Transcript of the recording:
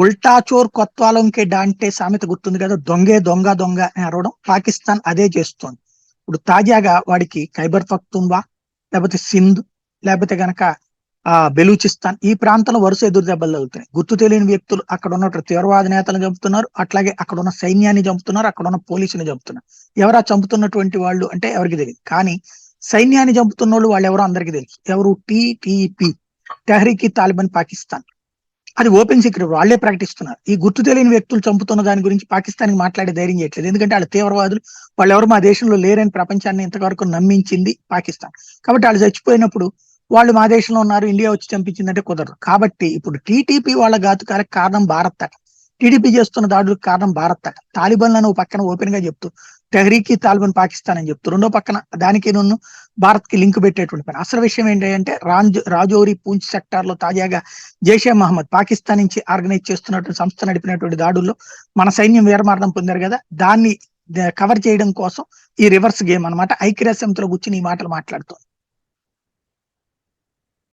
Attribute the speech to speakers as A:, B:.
A: ఉల్టా చోర్ కొత్వాలంకే డాంటే సామెత గుర్తుంది కదా, దొంగే దొంగ దొంగ అని అరవడం. పాకిస్తాన్ అదే చేస్తోంది. ఇప్పుడు తాజాగా వాడికి ఖైబర్ పఖ్తుంబా, లేకపోతే సింధ్, లేకపోతే గనక బెలూచిస్తాన్ ఈ ప్రాంతంలో వరుస ఎదురు దెబ్బలు తగులుతున్నాయి. గుర్తు తెలియని వ్యక్తులు అక్కడ ఉన్న తీవ్రవాద నేతలను చంపుతున్నారు, అట్లాగే అక్కడ ఉన్న సైన్యాన్ని చంపుతున్నారు, అక్కడ ఉన్న పోలీసుని చంపుతున్నారు. ఎవరా చంపుతున్నటువంటి వాళ్ళు అంటే ఎవరికి తెలియదు. కానీ సైన్యాన్ని చంపుతున్న వాళ్ళు ఎవరో అందరికీ తెలుసు. ఎవరు? టీటీపీ, తెహ్రీకి తాలిబాన్ పాకిస్తాన్. అది ఓపెన్ సీక్రెట్, వాళ్ళే ప్రకటిస్తున్నారు. ఈ గుర్తు తెలియని వ్యక్తులు చంపుతున్న దాని గురించి పాకిస్తాన్ కి మాట్లాడే ధైర్యం చేయట్లేదు. ఎందుకంటే వాళ్ళు తీవ్రవాదులు, వాళ్ళు ఎవరు మా దేశంలో లేరని ప్రపంచాన్ని ఇంతవరకు నమ్మించింది పాకిస్తాన్. కాబట్టి వాళ్ళు చచ్చిపోయినప్పుడు వాళ్ళు మా దేశంలో ఉన్నారు, ఇండియా వచ్చి చంపించిందంటే కుదరదు. కాబట్టి ఇప్పుడు టీటీపీ వాళ్ళ ఘాతుకాలకు కారణం భారత్ అట. టీడీపీ చేస్తున్న దాడులకు కారణం భారత్ అట. తాలిబాన్లను పక్కన ఓపెన్ గా చెప్తూ తెహ్రీకి తాలిబాన్ పాకిస్తాన్ అని చెప్తూ, రెండో పక్కన దానికి భారత్ కి లింక్ పెట్టేటువంటి పని. అసలు విషయం ఏంటంటే రాజౌరి పూంచ్ సెక్టార్ లో తాజాగా జైషే మహమ్మద్ పాకిస్తాన్ నుంచి ఆర్గనైజ్ చేస్తున్నటువంటి సంస్థ నడిపినటువంటి దాడుల్లో మన సైన్యం వీరమరణం పొందారు కదా, దాన్ని కవర్ చేయడం కోసం ఈ రివర్స్ గేమ్ అన్నమాట. ఐక్యరాజ్య సమితిలో కూర్చుని ఈ మాటలు మాట్లాడుతోంది.